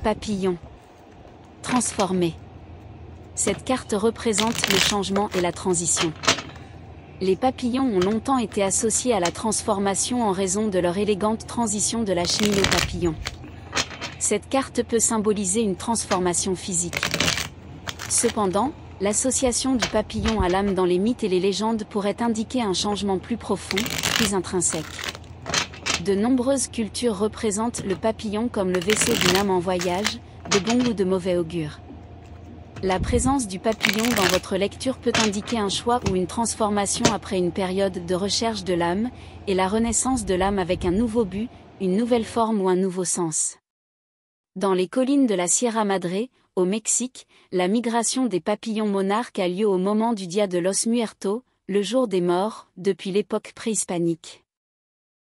Papillon. Transformé. Cette carte représente le changement et la transition. Les papillons ont longtemps été associés à la transformation en raison de leur élégante transition de la chenille au papillon. Cette carte peut symboliser une transformation physique. Cependant, l'association du papillon à l'âme dans les mythes et les légendes pourrait indiquer un changement plus profond, plus intrinsèque. De nombreuses cultures représentent le papillon comme le vaisseau d'une âme en voyage, de bon ou de mauvais augure. La présence du papillon dans votre lecture peut indiquer un choix ou une transformation après une période de recherche de l'âme, et la renaissance de l'âme avec un nouveau but, une nouvelle forme ou un nouveau sens. Dans les collines de la Sierra Madre, au Mexique, la migration des papillons monarques a lieu au moment du Dia de los Muertos, le jour des morts, depuis l'époque préhispanique.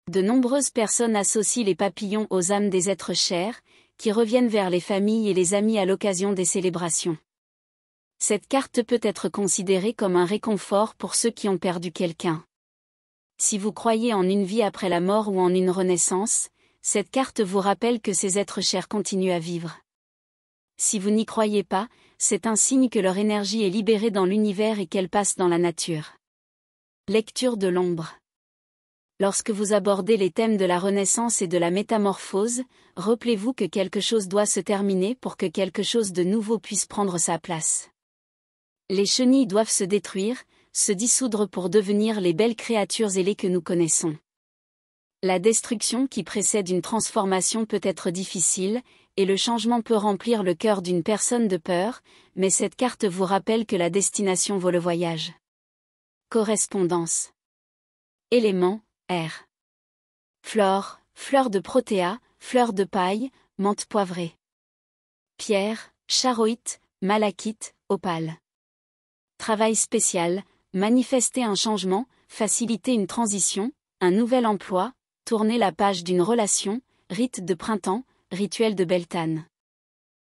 De nombreuses personnes associent les papillons aux âmes des êtres chers, qui reviennent vers les familles et les amis à l'occasion des célébrations. Cette carte peut être considérée comme un réconfort pour ceux qui ont perdu quelqu'un. Si vous croyez en une vie après la mort ou en une renaissance, cette carte vous rappelle que ces êtres chers continuent à vivre. Si vous n'y croyez pas, c'est un signe que leur énergie est libérée dans l'univers et qu'elle passe dans la nature. Lecture de l'ombre. Lorsque vous abordez les thèmes de la renaissance et de la métamorphose, rappelez-vous que quelque chose doit se terminer pour que quelque chose de nouveau puisse prendre sa place. Les chenilles doivent se détruire, se dissoudre pour devenir les belles créatures ailées que nous connaissons. La destruction qui précède une transformation peut être difficile, et le changement peut remplir le cœur d'une personne de peur, mais cette carte vous rappelle que la destination vaut le voyage. Correspondance. Éléments. R. Flore, fleur de protéa, fleur de paille, menthe poivrée. Pierre, charoïte, malachite, opale. Travail spécial, manifester un changement, faciliter une transition, un nouvel emploi, tourner la page d'une relation, rite de printemps, rituel de Beltane.